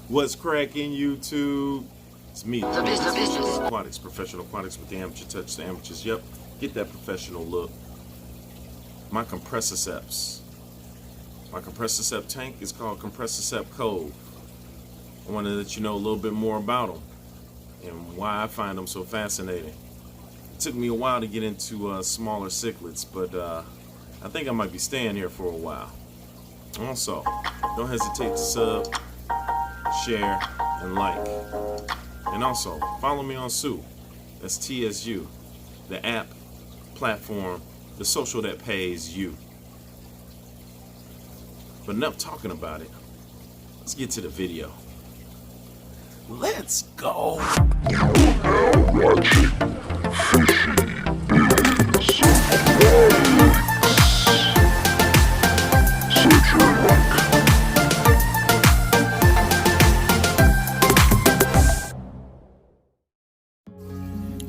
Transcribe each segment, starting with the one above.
What's cracking, YouTube? It's me, Aquatics, professional aquatics with the amateur touch, the amateurs. Yep, get that professional look. My Compressiceps. My Compressicep Tank is called Compressicep Cove. I want to let you know a little bit more about them and why I find them so fascinating. It took me a while to get into smaller cichlids, but I think I might be staying here for a while. Also, don't hesitate to sub, share, and like. And also, follow me on Sue. That's TSU, the app, platform, the social that pays you. But enough talking about it. Let's get to the video. Let's go.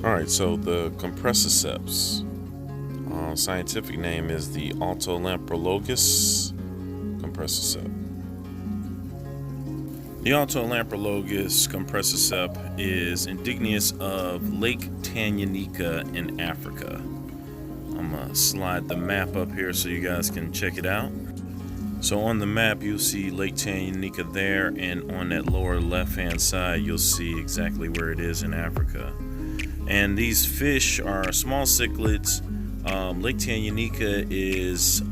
Alright, so the Compressiceps, scientific name is the altolamprologus compressicep. The altolamprologus compressicep is indigenous of Lake Tanganyika in Africa. I'm going to slide the map up here so you guys can check it out. So on the map you'll see Lake Tanganyika there, and on that lower left hand side you'll see exactly where it is in Africa. And these fish are small cichlids. Lake Tanganyika is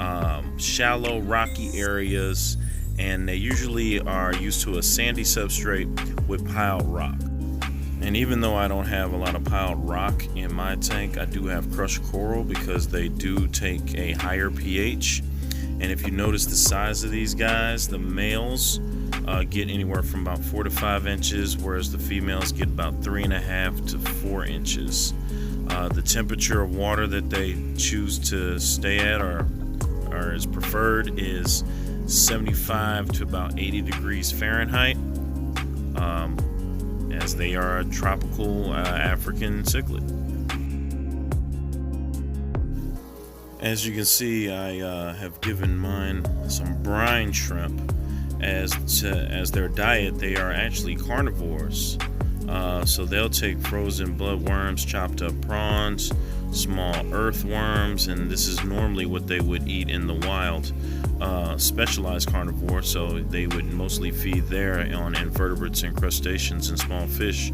shallow, rocky areas, and they usually are used to a sandy substrate with piled rock. And even though I don't have a lot of piled rock in my tank, I do have crushed coral because they do take a higher pH. And if you notice the size of these guys, the males get anywhere from about 4 to 5 inches, whereas the females get about 3.5 to 4 inches. The temperature of water that they choose to stay at or is preferred is 75 to about 80 degrees Fahrenheit, as they are a tropical African cichlid. As you can see, I have given mine some brine shrimp. As their diet, they are actually carnivores. So they'll take frozen bloodworms, chopped up prawns, small earthworms, and this is normally what they would eat in the wild. Specialized carnivores, so they would mostly feed there on invertebrates and crustaceans and small fish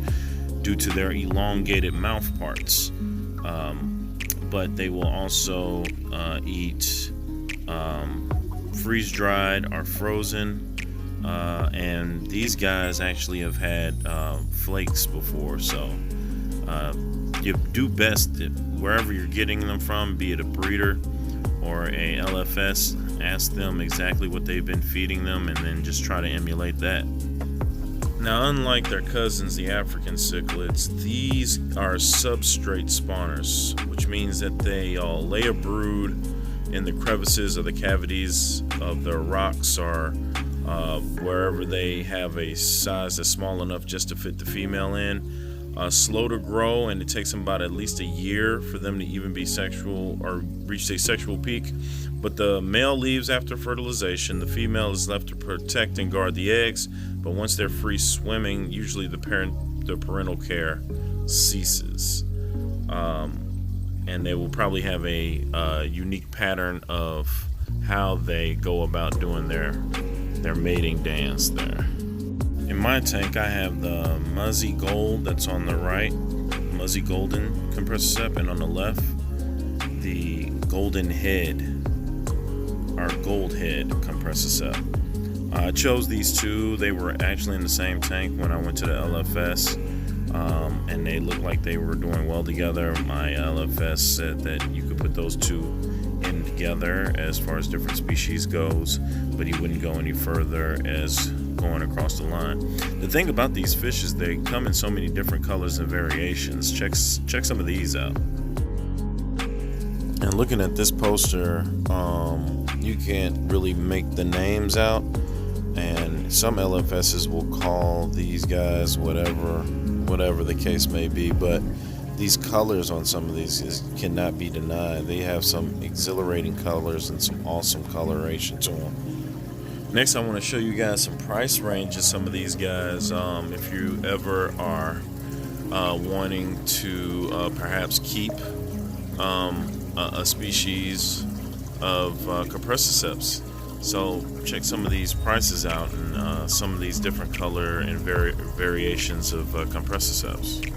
due to their elongated mouth parts. But they will also eat freeze-dried or frozen. And these guys actually have had flakes before, so you do best wherever you're getting them from, be it a breeder or a LFS, ask them exactly what they've been feeding them and then just try to emulate that. Now, unlike their cousins, the African cichlids, these are substrate spawners, which means that they lay a brood in the crevices or the cavities of the rocks, or wherever they have a size that's small enough just to fit the female in. Slow to grow, and it takes them about at least a year for them to even be sexual or reach a sexual peak. But the male leaves after fertilization. The female is left to protect and guard the eggs, but once they're free swimming, usually the parental care ceases. And they will probably have a unique pattern of how they go about doing their mating dance there. In my tank, I have the Muzzy Gold that's on the right, Muzzy Golden Compressicep, and on the left, the Golden Head, or Gold Head Compressicep. I chose these two. They were actually in the same tank when I went to the LFS, and they looked like they were doing well together. My LFS said that you could put those two in together as far as different species goes, but he wouldn't go any further as going across the line. The thing about these fish is they come in so many different colors and variations. Check some of these out. And looking at this poster, you can't really make the names out, and some LFSs will call these guys whatever the case may be, but these colors on some of these cannot be denied. They have some exhilarating colors and some awesome coloration to them. Next, I want to show you guys some price range of some of these guys. If you ever are wanting to perhaps keep a species of Compressiceps. So check some of these prices out and some of these different color and variations of Compressiceps.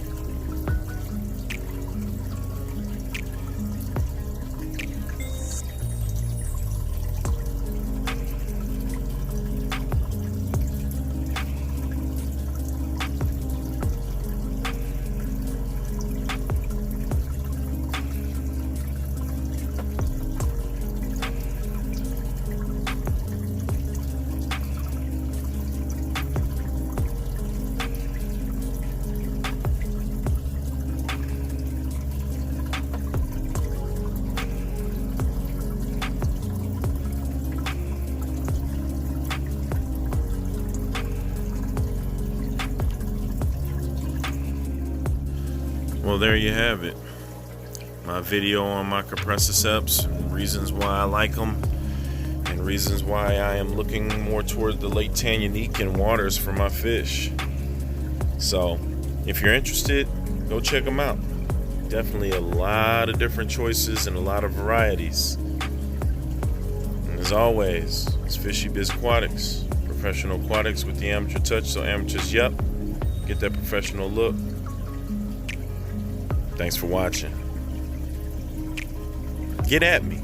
Well, there you have it. My video on my Compressiceps, reasons why I like them, and reasons why I am looking more toward the Lake Tanganyika waters for my fish. So, if you're interested, go check them out. Definitely a lot of different choices and a lot of varieties. And as always, it's Fishy Biz Aquatics, professional aquatics with the amateur touch. So amateurs, yep, get that professional look. Thanks for watching. Get at me.